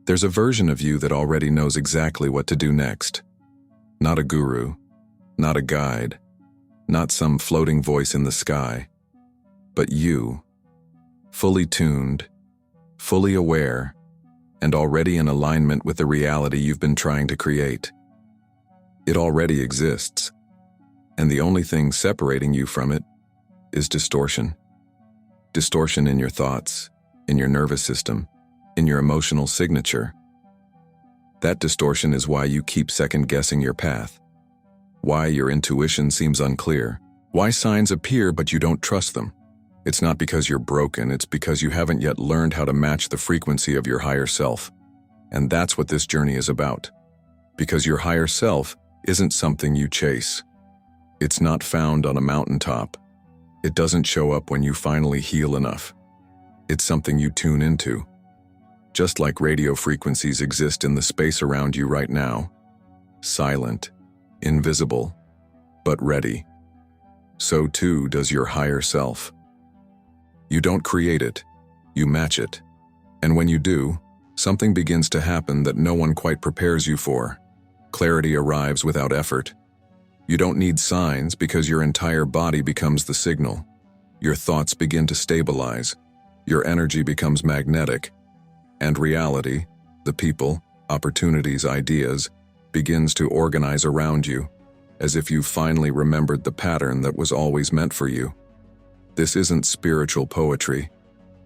There's a version of you that already knows exactly what to do next. Not a guru, not a guide, not some floating voice in the sky, but you, fully tuned, fully aware, and already in alignment with the reality you've been trying to create. It already exists, and the only thing separating you from it is distortion. Distortion in your thoughts, in your nervous system, in your emotional signature. That distortion is why you keep second-guessing your path, why your intuition seems unclear, why signs appear but you don't trust them. It's not because you're broken, it's because you haven't yet learned how to match the frequency of your higher self. And that's what this journey is about. Because your higher self isn't something you chase. It's not found on a mountaintop. It doesn't show up when you finally heal enough. It's something you tune into. Just like radio frequencies exist in the space around you right now, silent, invisible, but ready. So too does your higher self. You don't create it, you match it. And when you do, something begins to happen that no one quite prepares you for. Clarity arrives without effort. You don't need signs because your entire body becomes the signal. Your thoughts begin to stabilize. Your energy becomes magnetic. And reality, the people, opportunities, ideas, begins to organize around you, as if you finally remembered the pattern that was always meant for you. This isn't spiritual poetry.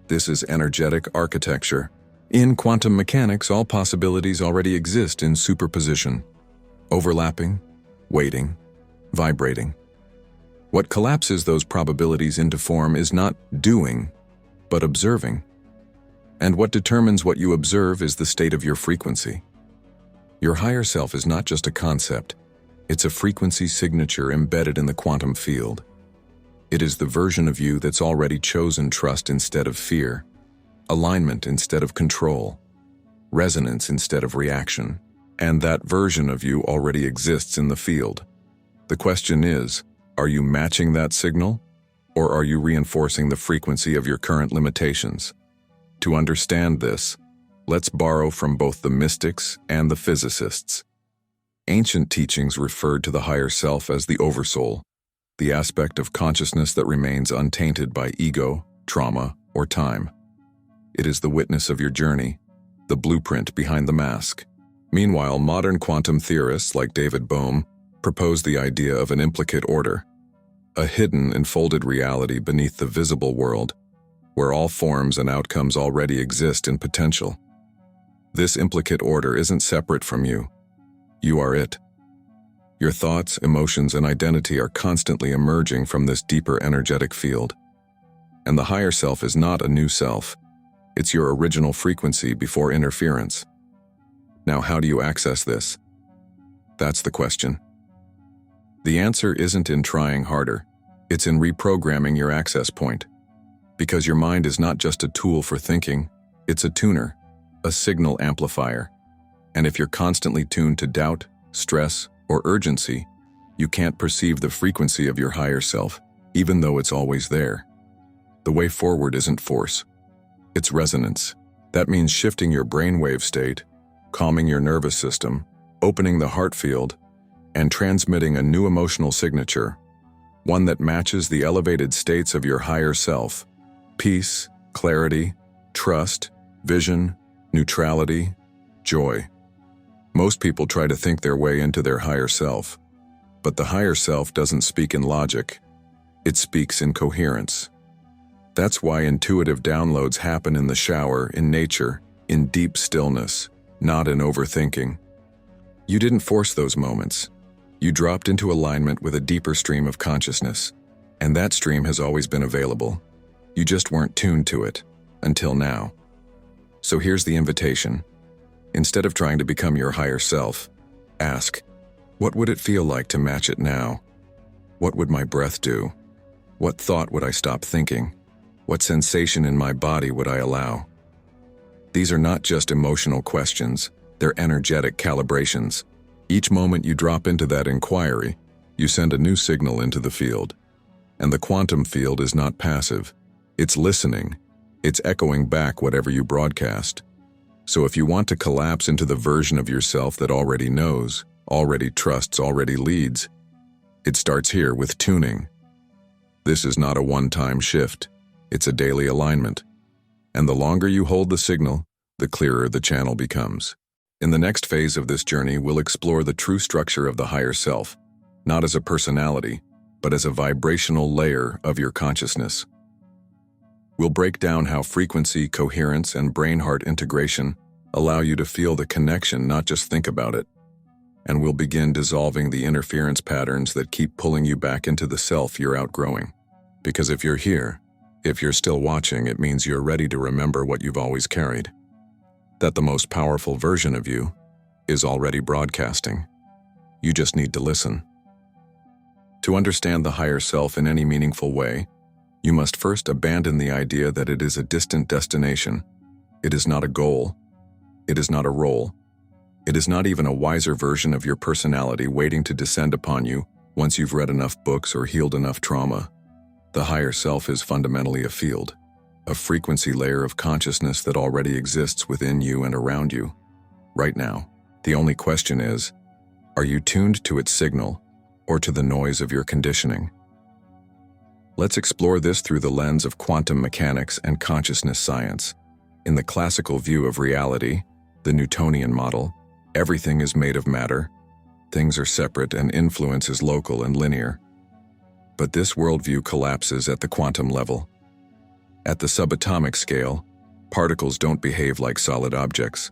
This is energetic architecture. In quantum mechanics, all possibilities already exist in superposition, overlapping, waiting, vibrating. What collapses those probabilities into form is not doing, but observing. And what determines what you observe is the state of your frequency. Your higher self is not just a concept, it's a frequency signature embedded in the quantum field. It is the version of you that's already chosen trust instead of fear, alignment instead of control, resonance instead of reaction. And that version of you already exists in the field. The question is, are you matching that signal, or are you reinforcing the frequency of your current limitations? To understand this, let's borrow from both the mystics and the physicists. Ancient teachings referred to the higher self as the oversoul, the aspect of consciousness that remains untainted by ego, trauma, or time. It is the witness of your journey, the blueprint behind the mask. Meanwhile, modern quantum theorists like David Bohm propose the idea of an implicate order, a hidden, enfolded reality beneath the visible world, where all forms and outcomes already exist in potential. This implicate order isn't separate from you. You are it. Your thoughts, emotions, and identity are constantly emerging from this deeper energetic field. And the higher self is not a new self. It's your original frequency before interference. Now, how do you access this? That's the question. The answer isn't in trying harder. It's in reprogramming your access point. Because your mind is not just a tool for thinking, it's a tuner, a signal amplifier. And if you're constantly tuned to doubt, stress, or urgency, you can't perceive the frequency of your higher self, even though it's always there. The way forward isn't force. It's resonance. That means shifting your brainwave state, calming your nervous system, opening the heart field, and transmitting a new emotional signature, one that matches the elevated states of your higher self: peace, clarity, trust, vision, neutrality, joy. Most people try to think their way into their higher self, but the higher self doesn't speak in logic. It speaks in coherence. That's why intuitive downloads happen in the shower, in nature, in deep stillness, not in overthinking. You didn't force those moments. You dropped into alignment with a deeper stream of consciousness, and that stream has always been available. You just weren't tuned to it, until now. So here's the invitation. Instead of trying to become your higher self, ask, what would it feel like to match it now? What would my breath do? What thought would I stop thinking? What sensation in my body would I allow? These are not just emotional questions, they're energetic calibrations. Each moment you drop into that inquiry, you send a new signal into the field. And the quantum field is not passive. It's listening. It's echoing back whatever you broadcast. So if you want to collapse into the version of yourself that already knows, already trusts, already leads, it starts here with tuning. This is not a one-time shift. It's a daily alignment. And the longer you hold the signal, the clearer the channel becomes. In the next phase of this journey, we'll explore the true structure of the higher self, not as a personality, but as a vibrational layer of your consciousness. We'll break down how frequency, coherence, and brain-heart integration allow you to feel the connection, not just think about it. And we'll begin dissolving the interference patterns that keep pulling you back into the self you're outgrowing. Because if you're here, if you're still watching, it means you're ready to remember what you've always carried. That the most powerful version of you is already broadcasting. You just need to listen. To understand the higher self in any meaningful way, you must first abandon the idea that it is a distant destination. It is not a goal. It is not a role. It is not even a wiser version of your personality waiting to descend upon you once you've read enough books or healed enough trauma. The higher self is fundamentally a field, a frequency layer of consciousness that already exists within you and around you. Right now, the only question is, are you tuned to its signal or to the noise of your conditioning? Let's explore this through the lens of quantum mechanics and consciousness science. In the classical view of reality, the Newtonian model, everything is made of matter, things are separate, and influence is local and linear. But this worldview collapses at the quantum level. At the subatomic scale, particles don't behave like solid objects.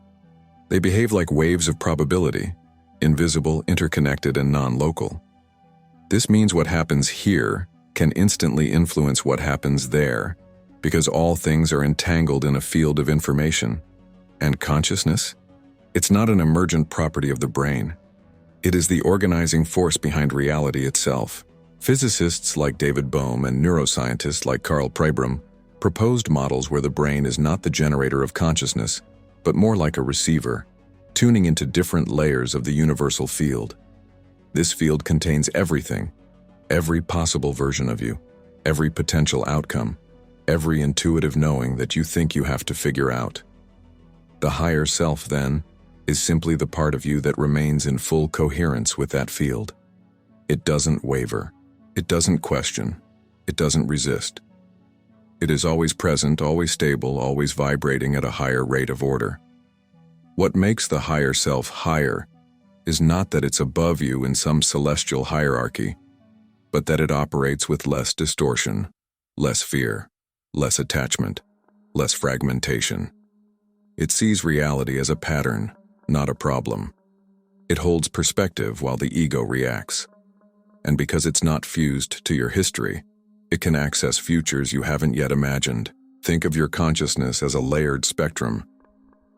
They behave like waves of probability, invisible, interconnected, and non-local. This means what happens here can instantly influence what happens there, because all things are entangled in a field of information. And consciousness? It's not an emergent property of the brain. It is the organizing force behind reality itself. Physicists like David Bohm and neuroscientists like Carl Prabram proposed models where the brain is not the generator of consciousness, but more like a receiver, tuning into different layers of the universal field. This field contains everything, every possible version of you, every potential outcome, every intuitive knowing that you think you have to figure out. The higher self, then, is simply the part of you that remains in full coherence with that field. It doesn't waver. It doesn't question. It doesn't resist. It is always present, always stable, always vibrating at a higher rate of order. What makes the higher self higher is not that it's above you in some celestial hierarchy, but that it operates with less distortion, less fear, less attachment, less fragmentation. It sees reality as a pattern, not a problem. It holds perspective while the ego reacts. And because it's not fused to your history, it can access futures you haven't yet imagined. Think of your consciousness as a layered spectrum.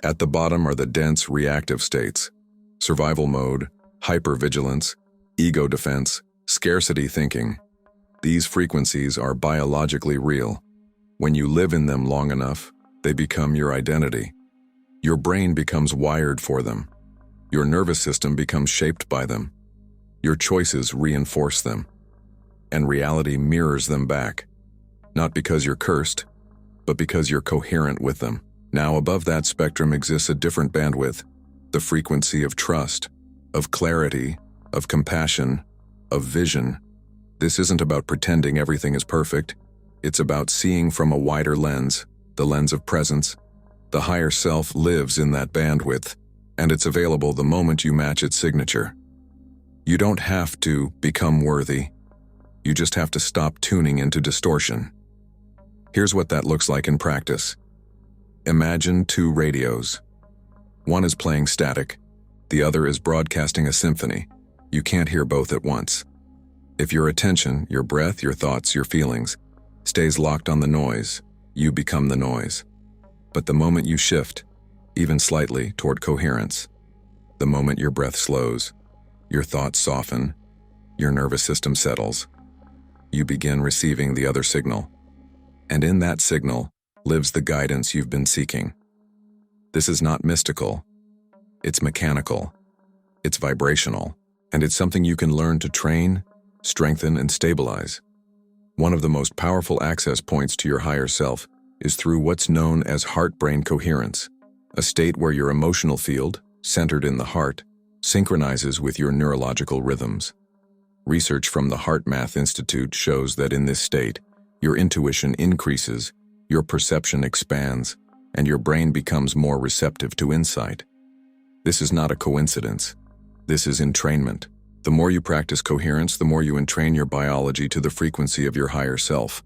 At the bottom are the dense reactive states: survival mode, hypervigilance, ego defense, scarcity thinking. These frequencies are biologically real. When you live in them long enough, they become your identity. Your brain becomes wired for them. Your nervous system becomes shaped by them. Your choices reinforce them. And reality mirrors them back. Not because you're cursed, but because you're coherent with them. Now, above that spectrum exists a different bandwidth, the frequency of trust, of clarity, of compassion, of vision. This isn't about pretending everything is perfect. It's about seeing from a wider lens, the lens of presence. The higher self lives in that bandwidth, and it's available the moment you match its signature. You don't have to become worthy. You just have to stop tuning into distortion. Here's what that looks like in practice. Imagine two radios. One is playing static. The other is broadcasting a symphony. You can't hear both at once. If your attention, your breath, your thoughts, your feelings, stays locked on the noise, you become the noise. But the moment you shift, even slightly, toward coherence, the moment your breath slows, your thoughts soften, your nervous system settles, you begin receiving the other signal. And in that signal lives the guidance you've been seeking. This is not mystical. It's mechanical. It's vibrational. And it's something you can learn to train, strengthen, and stabilize. One of the most powerful access points to your higher self is through what's known as heart-brain coherence. a state where your emotional field, centered in the heart, synchronizes with your neurological rhythms. Research from the Heart Math Institute shows that in this state, your intuition increases, your perception expands, and your brain becomes more receptive to insight. This is not a coincidence. This is entrainment. The more you practice coherence, the more you entrain your biology to the frequency of your higher self.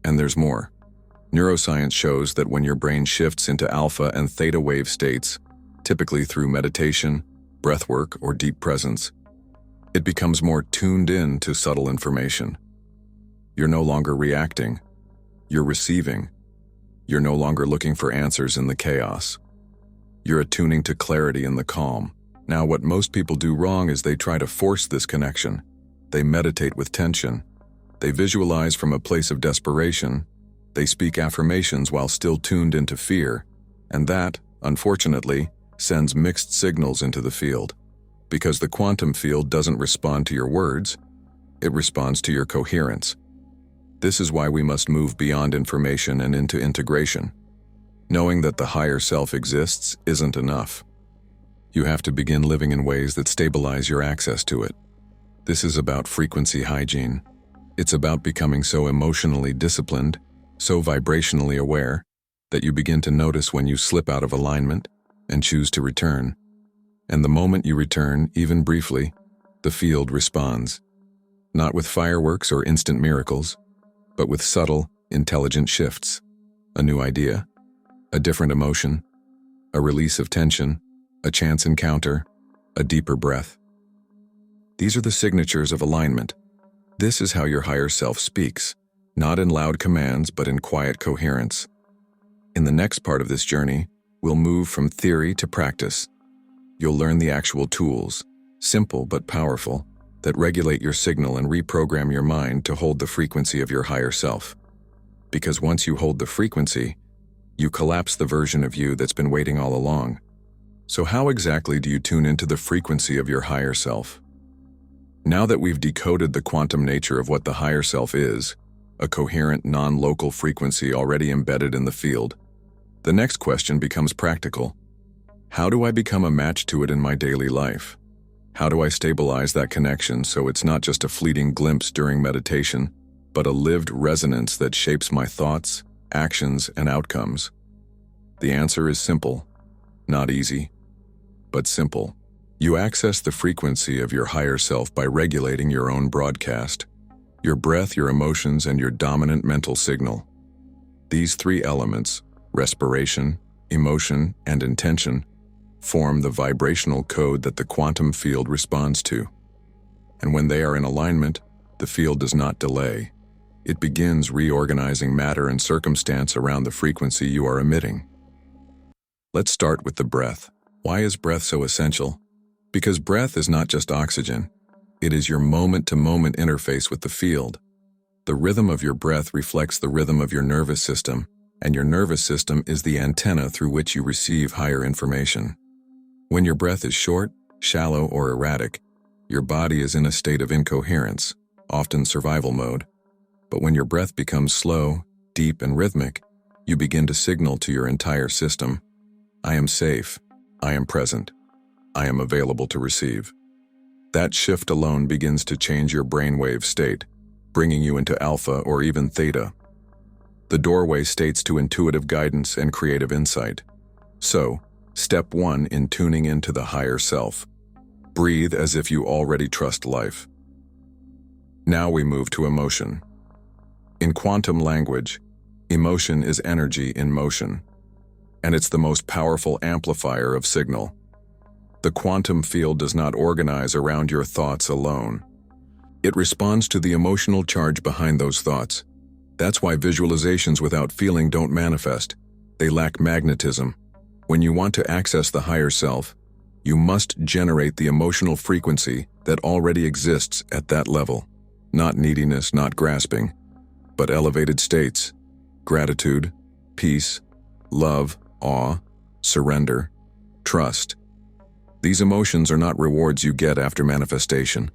And there's more. Neuroscience shows that when your brain shifts into alpha and theta wave states, typically through meditation, breathwork, or deep presence, it becomes more tuned in to subtle information. You're no longer reacting. You're receiving. You're no longer looking for answers in the chaos. You're attuning to clarity in the calm. Now, what most people do wrong is they try to force this connection. They meditate with tension. They visualize from a place of desperation. They speak affirmations while still tuned into fear. And that, unfortunately, sends mixed signals into the field. Because the quantum field doesn't respond to your words, it responds to your coherence. This is why we must move beyond information and into integration. Knowing that the higher self exists isn't enough. You have to begin living in ways that stabilize your access to it. This is about frequency hygiene. It's about becoming so emotionally disciplined, so vibrationally aware, that you begin to notice when you slip out of alignment and choose to return. And the moment you return, even briefly, the field responds. Not with fireworks or instant miracles, but with subtle, intelligent shifts. A new idea, a different emotion, a release of tension, a chance encounter, a deeper breath. These are the signatures of alignment. This is how your higher self speaks, not in loud commands, but in quiet coherence. In the next part of this journey, we'll move from theory to practice. You'll learn the actual tools, simple but powerful, that regulate your signal and reprogram your mind to hold the frequency of your higher self. Because once you hold the frequency, you collapse the version of you that's been waiting all along. So how exactly do you tune into the frequency of your higher self? Now that we've decoded the quantum nature of what the higher self is, a coherent, non-local frequency already embedded in the field, the next question becomes practical. How do I become a match to it in my daily life? How do I stabilize that connection so it's not just a fleeting glimpse during meditation, but a lived resonance that shapes my thoughts, actions, and outcomes? The answer is simple. Not easy, but simple. You access the frequency of your higher self by regulating your own broadcast, your breath, your emotions, and your dominant mental signal. These three elements, respiration, emotion, and intention, form the vibrational code that the quantum field responds to. And when they are in alignment, the field does not delay. It begins reorganizing matter and circumstance around the frequency you are emitting. Let's start with the breath. Why is breath so essential? Because breath is not just oxygen. It is your moment-to-moment interface with the field. The rhythm of your breath reflects the rhythm of your nervous system, and your nervous system is the antenna through which you receive higher information. When your breath is short, shallow, or erratic, your body is in a state of incoherence, often survival mode. But when your breath becomes slow, deep, and rhythmic, you begin to signal to your entire system, I am safe, I am present, I am available to receive. That shift alone begins to change your brainwave state, bringing you into alpha or even theta. The doorway states to intuitive guidance and creative insight. So, step 1 in tuning into the higher self. Breathe as if you already trust life. Now we move to emotion. In quantum language, emotion is energy in motion, and it's the most powerful amplifier of signal. The quantum field does not organize around your thoughts alone. It responds to the emotional charge behind those thoughts. That's why visualizations without feeling don't manifest. They lack magnetism. When you want to access the higher self, you must generate the emotional frequency that already exists at that level. Not neediness, not grasping, but elevated states, gratitude, peace, love, awe, surrender, trust. These emotions are not rewards you get after manifestation.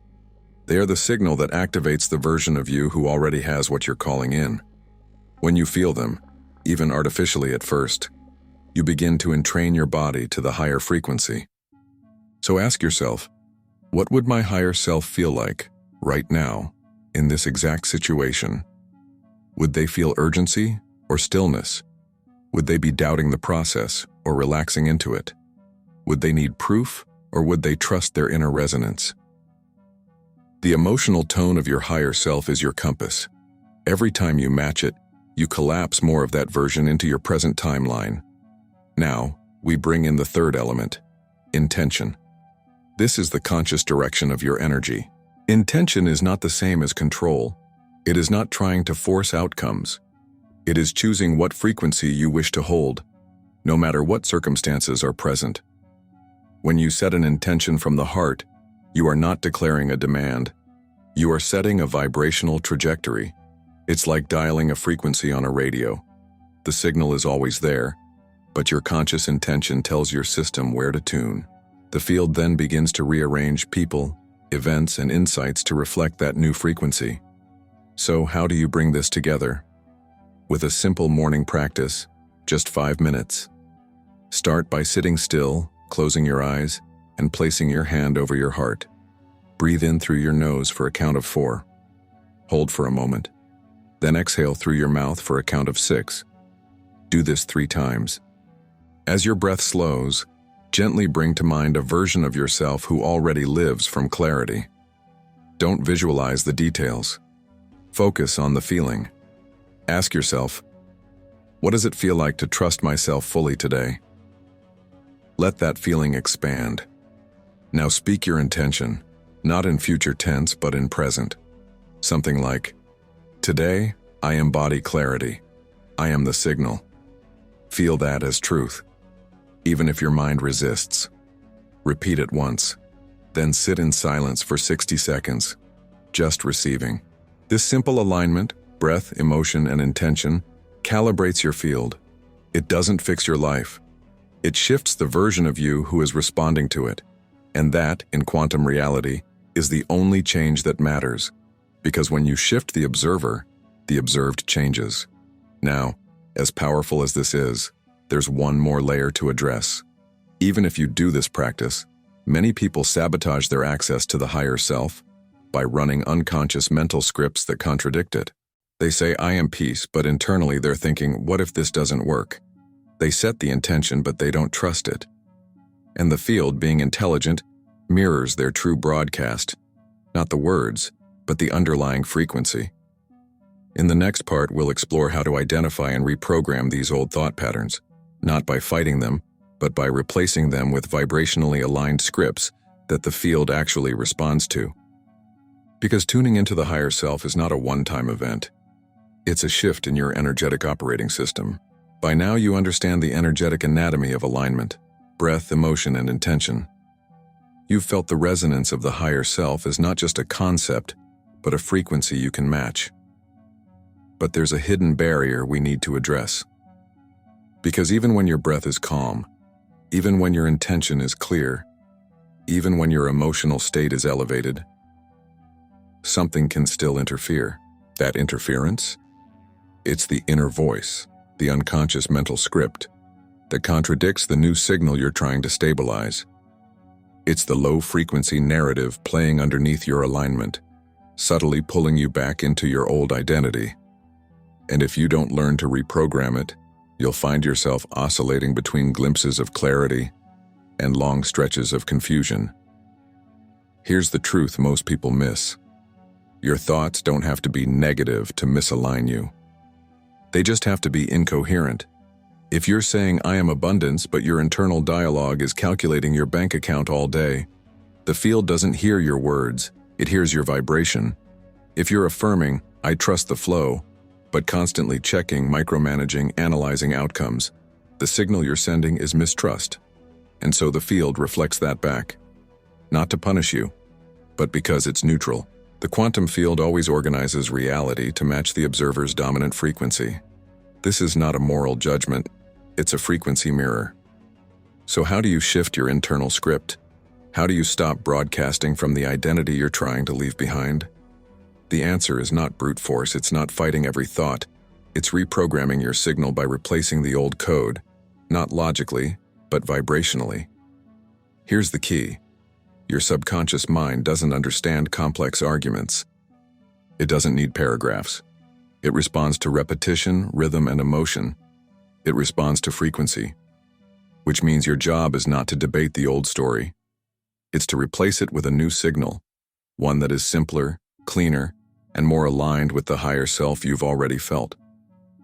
They are the signal that activates the version of you who already has what you're calling in. When you feel them, even artificially at first, you begin to entrain your body to the higher frequency. So ask yourself, what would my higher self feel like right now in this exact situation? Would they feel urgency or stillness? Would they be doubting the process or relaxing into it? Would they need proof or would they trust their inner resonance? The emotional tone of your higher self is your compass. Every time you match it, you collapse more of that version into your present timeline. Now, we bring in the third element, intention. This is the conscious direction of your energy. Intention is not the same as control. It is not trying to force outcomes. It is choosing what frequency you wish to hold, no matter what circumstances are present. When you set an intention from the heart, you are not declaring a demand. You are setting a vibrational trajectory. It's like dialing a frequency on a radio. The signal is always there, but your conscious intention tells your system where to tune. The field then begins to rearrange people, events, and insights to reflect that new frequency. So how do you bring this together? With a simple morning practice, just 5 minutes. Start by sitting still, closing your eyes, and placing your hand over your heart. Breathe in through your nose for a count of 4. Hold for a moment. Then exhale through your mouth for a count of 6. Do this 3 times. As your breath slows, gently bring to mind a version of yourself who already lives from clarity. Don't visualize the details. Focus on the feeling. Ask yourself, what does it feel like to trust myself fully today? Let that feeling expand. Now speak your intention, not in future tense but in present. Something like, today, I embody clarity. I am the signal. Feel that as truth, even if your mind resists. Repeat it once, then sit in silence for 60 seconds, just receiving. This simple alignment, breath, emotion, and intention, calibrates your field. It doesn't fix your life. It shifts the version of you who is responding to it. And that, in quantum reality, is the only change that matters. Because when you shift the observer, the observed changes. Now, as powerful as this is, there's one more layer to address. Even if you do this practice, many people sabotage their access to the higher self by running unconscious mental scripts that contradict it. They say, I am peace, but internally they're thinking, what if this doesn't work? They set the intention, but they don't trust it. And the field, being intelligent, mirrors their true broadcast, not the words, but the underlying frequency. In the next part, we'll explore how to identify and reprogram these old thought patterns, not by fighting them, but by replacing them with vibrationally aligned scripts that the field actually responds to. Because tuning into the higher self is not a one-time event. It's a shift in your energetic operating system. By now you understand the energetic anatomy of alignment, breath, emotion, and intention. You've felt the resonance of the higher self as not just a concept, but a frequency you can match. But there's a hidden barrier we need to address. Because even when your breath is calm, even when your intention is clear, even when your emotional state is elevated, something can still interfere. That interference? It's the inner voice, the unconscious mental script, that contradicts the new signal you're trying to stabilize. It's the low-frequency narrative playing underneath your alignment, subtly pulling you back into your old identity. And if you don't learn to reprogram it, you'll find yourself oscillating between glimpses of clarity and long stretches of confusion. Here's the truth most people miss. Your thoughts don't have to be negative to misalign you. They just have to be incoherent. If you're saying, I am abundance, but your internal dialogue is calculating your bank account all day, the field doesn't hear your words, it hears your vibration. If you're affirming, I trust the flow, but constantly checking, micromanaging, analyzing outcomes, the signal you're sending is mistrust. And so the field reflects that back. Not to punish you, but because it's neutral. The quantum field always organizes reality to match the observer's dominant frequency. This is not a moral judgment, it's a frequency mirror. So how do you shift your internal script? How do you stop broadcasting from the identity you're trying to leave behind? The answer is not brute force, it's not fighting every thought. It's reprogramming your signal by replacing the old code not logically, but vibrationally. Here's the key. Your subconscious mind doesn't understand complex arguments. It doesn't need paragraphs. It responds to repetition, rhythm, and emotion. It responds to frequency, which means your job is not to debate the old story. It's to replace it with a new signal, one that is simpler, cleaner, and more aligned with the higher self you've already felt.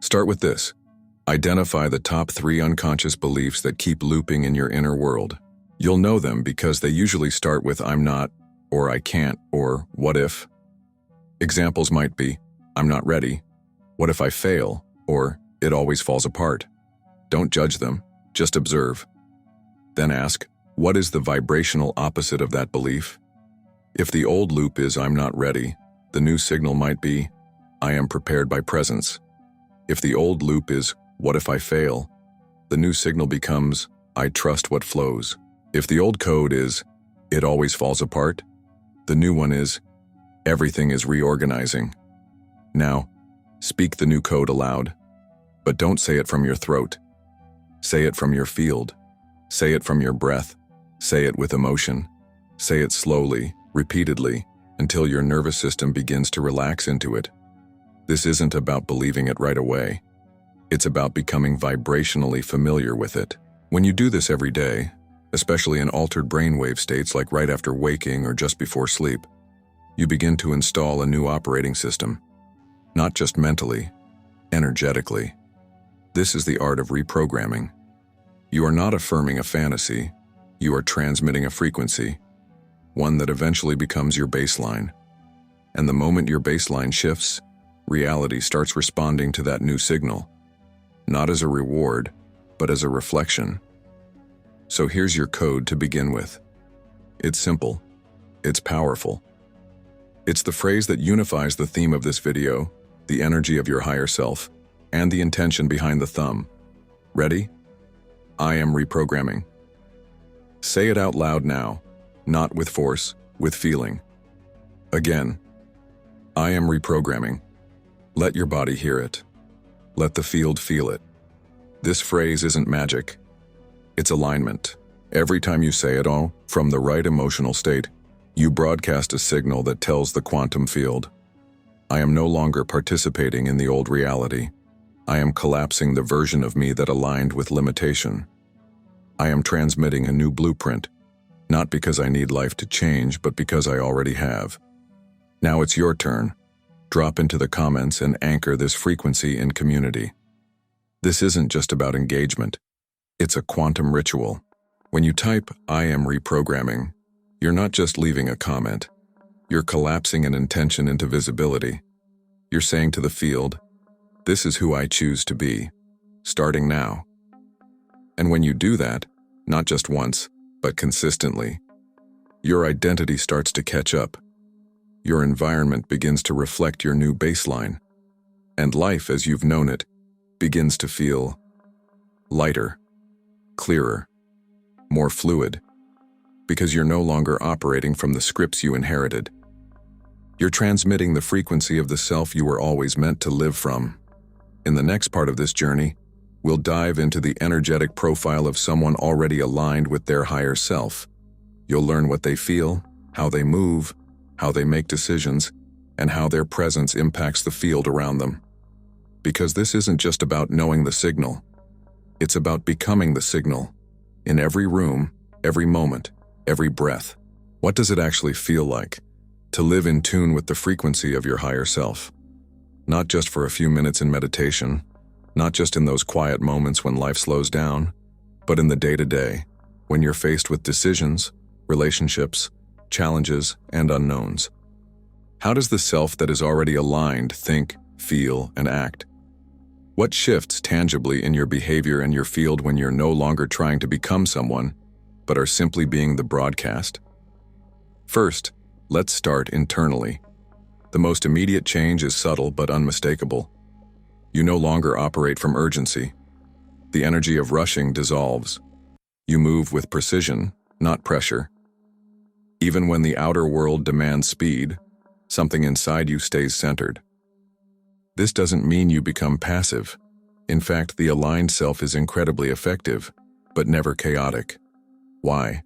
Start with this. Identify the top 3 unconscious beliefs that keep looping in your inner world. You'll know them because they usually start with "I'm not," or "I can't," or "what if." Examples might be, "I'm not ready," "what if I fail," or "it always falls apart." Don't judge them, just observe. Then ask, what is the vibrational opposite of that belief? If the old loop is "I'm not ready," the new signal might be, "I am prepared by presence." If the old loop is "what if I fail," the new signal becomes, "I trust what flows." If the old code is "it always falls apart," the new one is "everything is reorganizing." Now, speak the new code aloud, but don't say it from your throat. Say it from your field. Say it from your breath. Say it with emotion. Say it slowly, repeatedly, until your nervous system begins to relax into it. This isn't about believing it right away. It's about becoming vibrationally familiar with it. When you do this every day, especially in altered brainwave states like right after waking or just before sleep, you begin to install a new operating system. Not just mentally, energetically. This is the art of reprogramming. You are not affirming a fantasy, you are transmitting a frequency, one that eventually becomes your baseline. And the moment your baseline shifts, reality starts responding to that new signal, not as a reward, but as a reflection. So here's your code to begin with. It's simple. It's powerful. It's the phrase that unifies the theme of this video, the energy of your higher self, and the intention behind the thumb. Ready? I am reprogramming. Say it out loud now, not with force, with feeling. Again, I am reprogramming. Let your body hear it. Let the field feel it. This phrase isn't magic. It's alignment. Every time you say it all, from the right emotional state, you broadcast a signal that tells the quantum field, I am no longer participating in the old reality. I am collapsing the version of me that aligned with limitation. I am transmitting a new blueprint, not because I need life to change, but because I already have. Now it's your turn. Drop into the comments and anchor this frequency in community. This isn't just about engagement. It's a quantum ritual. When you type, I am reprogramming, you're not just leaving a comment. You're collapsing an intention into visibility. You're saying to the field, this is who I choose to be, starting now. And when you do that, not just once, but consistently, your identity starts to catch up. Your environment begins to reflect your new baseline. And life, as you've known it, begins to feel lighter, clearer, more fluid, because you're no longer operating from the scripts you inherited. You're transmitting the frequency of the self you were always meant to live from. In the next part of this journey, we'll dive into the energetic profile of someone already aligned with their higher self. You'll learn what they feel, how they move, how they make decisions, and how their presence impacts the field around them. Because this isn't just about knowing the signal. It's about becoming the signal. In every room, every moment, every breath. What does it actually feel like to live in tune with the frequency of your higher self? Not just for a few minutes in meditation, not just in those quiet moments when life slows down, but in the day-to-day, when you're faced with decisions, relationships, challenges, and unknowns. How does the self that is already aligned think, feel, and act? What shifts tangibly in your behavior and your field when you're no longer trying to become someone, but are simply being the broadcast? First, let's start internally. The most immediate change is subtle but unmistakable. You no longer operate from urgency. The energy of rushing dissolves. You move with precision, not pressure. Even when the outer world demands speed, something inside you stays centered. This doesn't mean you become passive. In fact, the aligned self is incredibly effective, but never chaotic. Why?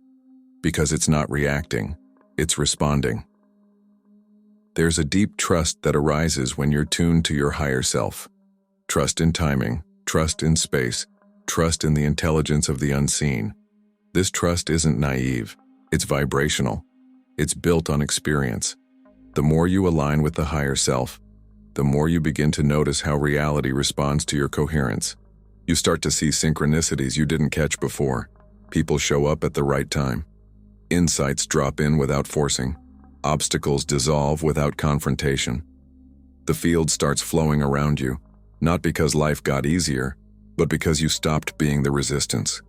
Because it's not reacting, it's responding. There's a deep trust that arises when you're tuned to your higher self. Trust in timing, trust in space, trust in the intelligence of the unseen. This trust isn't naive, it's vibrational. It's built on experience. The more you align with the higher self, the more you begin to notice how reality responds to your coherence. You start to see synchronicities you didn't catch before. People show up at the right time. Insights drop in without forcing. Obstacles dissolve without confrontation. The field starts flowing around you, not because life got easier, but because you stopped being the resistance.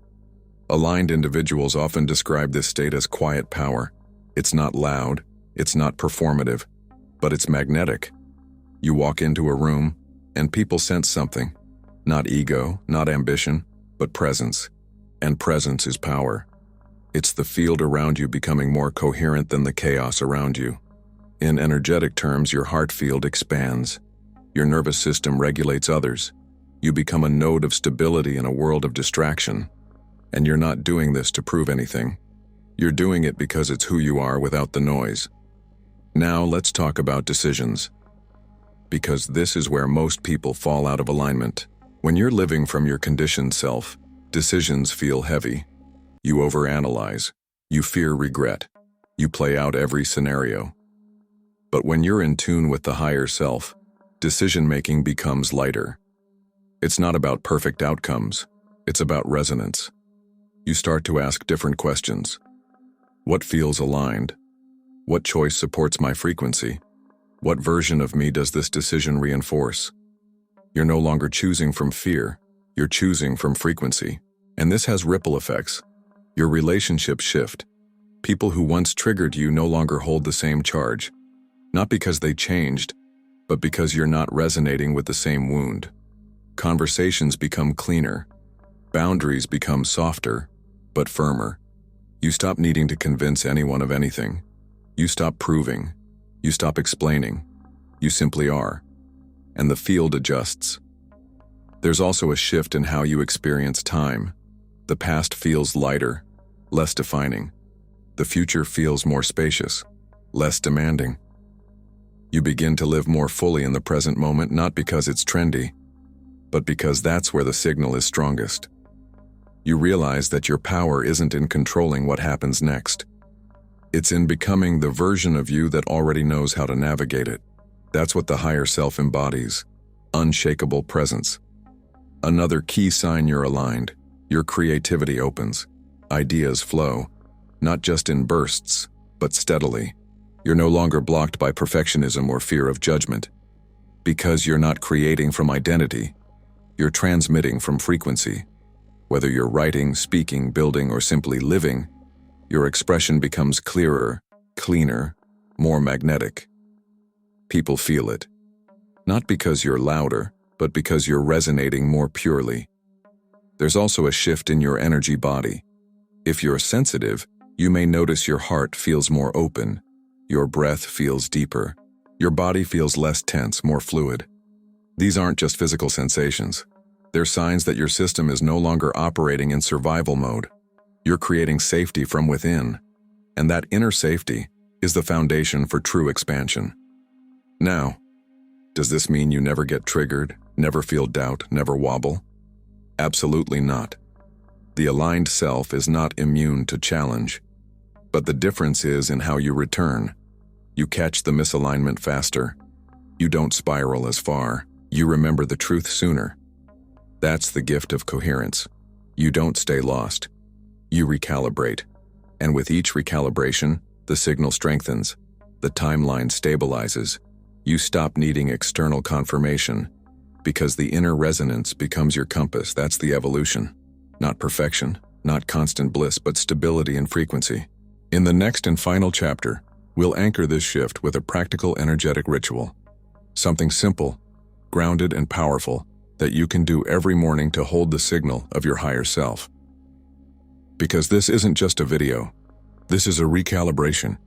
Aligned individuals often describe this state as quiet power. It's not loud, it's not performative, but it's magnetic. You walk into a room, and people sense something. Not ego, not ambition, but presence. And presence is power. It's the field around you becoming more coherent than the chaos around you. In energetic terms, your heart field expands. Your nervous system regulates others. You become a node of stability in a world of distraction. And you're not doing this to prove anything. You're doing it because it's who you are without the noise. Now let's talk about decisions. Because this is where most people fall out of alignment. When you're living from your conditioned self, decisions feel heavy. You overanalyze. You fear regret. You play out every scenario. But when you're in tune with the higher self, decision-making becomes lighter. It's not about perfect outcomes. It's about resonance. You start to ask different questions. What feels aligned? What choice supports my frequency? What version of me does this decision reinforce? You're no longer choosing from fear, you're choosing from frequency. And this has ripple effects. Your relationships shift. People who once triggered you no longer hold the same charge. Not because they changed, but because you're not resonating with the same wound. Conversations become cleaner. Boundaries become softer, but firmer. You stop needing to convince anyone of anything. You stop proving. You stop explaining. You simply are. And the field adjusts. There's also a shift in how you experience time. The past feels lighter, less defining. The future feels more spacious, less demanding. You begin to live more fully in the present moment, not because it's trendy, but because that's where the signal is strongest. You realize that your power isn't in controlling what happens next. It's in becoming the version of you that already knows how to navigate it. That's what the higher self embodies. Unshakable presence. Another key sign you're aligned. Your creativity opens. Ideas flow. Not just in bursts, but steadily. You're no longer blocked by perfectionism or fear of judgment. Because you're not creating from identity. You're transmitting from frequency. Whether you're writing, speaking, building, or simply living, your expression becomes clearer, cleaner, more magnetic. People feel it. Not because you're louder, but because you're resonating more purely. There's also a shift in your energy body. If you're sensitive, you may notice your heart feels more open, your breath feels deeper, your body feels less tense, more fluid. These aren't just physical sensations. They're signs that your system is no longer operating in survival mode. You're creating safety from within, and that inner safety is the foundation for true expansion. Now, does this mean you never get triggered, never feel doubt, never wobble? Absolutely not. The aligned self is not immune to challenge, but the difference is in how you return. You catch the misalignment faster. You don't spiral as far. You remember the truth sooner. That's the gift of coherence. You don't stay lost. You recalibrate. And with each recalibration, the signal strengthens. The timeline stabilizes. You stop needing external confirmation because the inner resonance becomes your compass. That's the evolution. Not perfection, not constant bliss, but stability and frequency. In the next and final chapter, we'll anchor this shift with a practical energetic ritual. Something simple, grounded and powerful that you can do every morning to hold the signal of your higher self. Because this isn't just a video, this is a recalibration.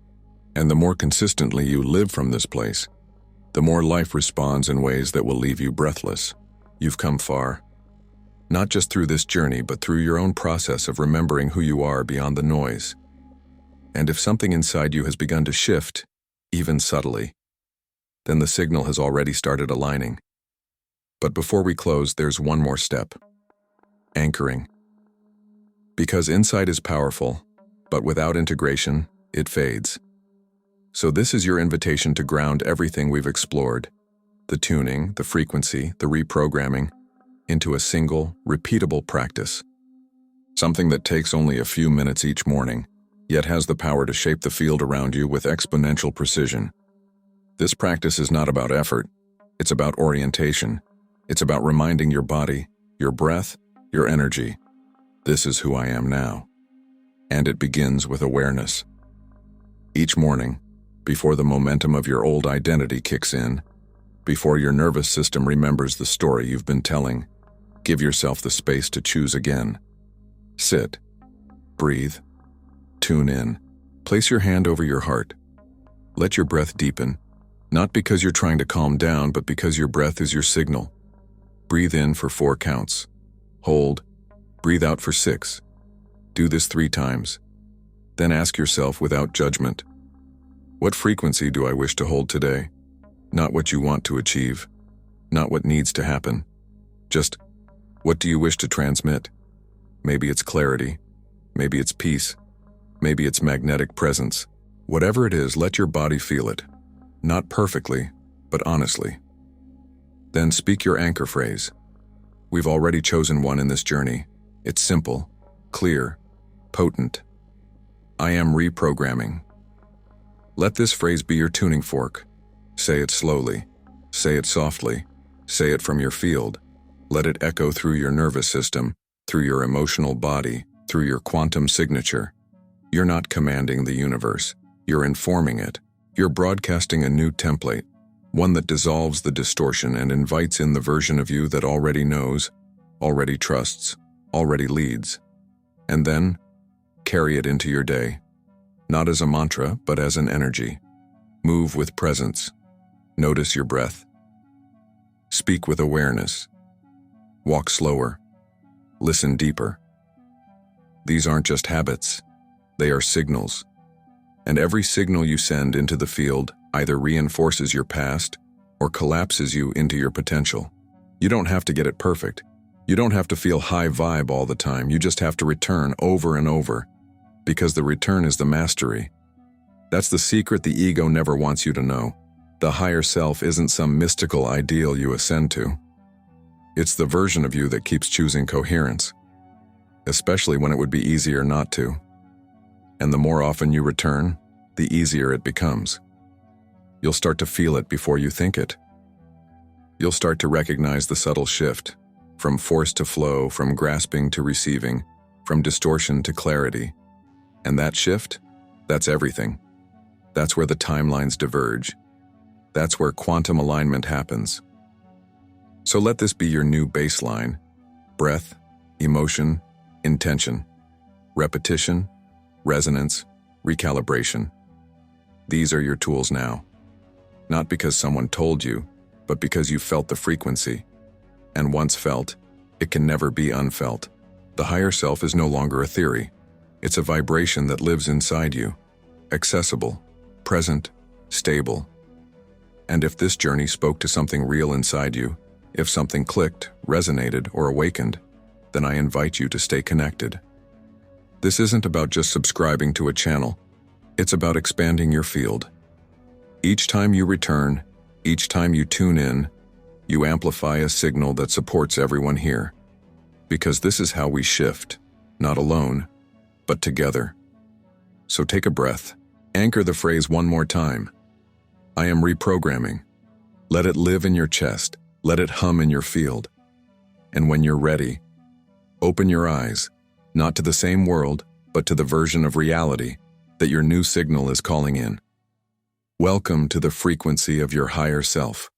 And the more consistently you live from this place, the more life responds in ways that will leave you breathless. You've come far. Not just through this journey, but through your own process of remembering who you are beyond the noise. And if something inside you has begun to shift, even subtly, then the signal has already started aligning. But before we close, there's one more step. Anchoring. Because insight is powerful, but without integration, it fades. So this is your invitation to ground everything we've explored, the tuning, the frequency, the reprogramming, into a single, repeatable practice. Something that takes only a few minutes each morning, yet has the power to shape the field around you with exponential precision. This practice is not about effort, it's about orientation. It's about reminding your body, your breath, your energy, this is who I am now. And it begins with awareness. Each morning, before the momentum of your old identity kicks in, before your nervous system remembers the story you've been telling, give yourself the space to choose again. Sit, breathe, tune in, place your hand over your heart. Let your breath deepen, not because you're trying to calm down, but because your breath is your signal. Breathe in for 4 counts. Hold, breathe out for 6. Do this 3 times. Then ask yourself without judgment, what frequency do I wish to hold today? Not what you want to achieve, not what needs to happen. Just, what do you wish to transmit? Maybe it's clarity, maybe it's peace, maybe it's magnetic presence. Whatever it is, let your body feel it. Not perfectly, but honestly. Then speak your anchor phrase. We've already chosen one in this journey. It's simple, clear, potent. I am reprogramming. Let this phrase be your tuning fork. Say it slowly. Say it softly. Say it from your field. Let it echo through your nervous system, through your emotional body, through your quantum signature. You're not commanding the universe. You're informing it. You're broadcasting a new template, one that dissolves the distortion and invites in the version of you that already knows, already trusts, already leads. And then, carry it into your day. Not as a mantra, but as an energy. Move with presence. Notice your breath. Speak with awareness. Walk slower. Listen deeper. These aren't just habits. They are signals. And every signal you send into the field either reinforces your past or collapses you into your potential. You don't have to get it perfect. You don't have to feel high vibe all the time. You just have to return over and over, because the return is the mastery. That's the secret the ego never wants you to know. The higher self isn't some mystical ideal you ascend to. It's the version of you that keeps choosing coherence, especially when it would be easier not to. And the more often you return, the easier it becomes. You'll start to feel it before you think it. You'll start to recognize the subtle shift, from force to flow, from grasping to receiving, from distortion to clarity. And that shift, that's everything. That's where the timelines diverge. That's where quantum alignment happens. So let this be your new baseline: breath, emotion, intention, repetition, resonance, recalibration. These are your tools now. Not because someone told you, but because you felt the frequency. And once felt, it can never be unfelt. The higher self is no longer a theory. It's a vibration that lives inside you, accessible, present, stable. And if this journey spoke to something real inside you, if something clicked, resonated, or awakened, then I invite you to stay connected. This isn't about just subscribing to a channel. It's about expanding your field. Each time you return, each time you tune in, you amplify a signal that supports everyone here. Because this is how we shift, not alone, but together. So take a breath. Anchor the phrase one more time. I am reprogramming. Let it live in your chest. Let it hum in your field. And when you're ready, open your eyes, not to the same world, but to the version of reality that your new signal is calling in. Welcome to the frequency of your higher self.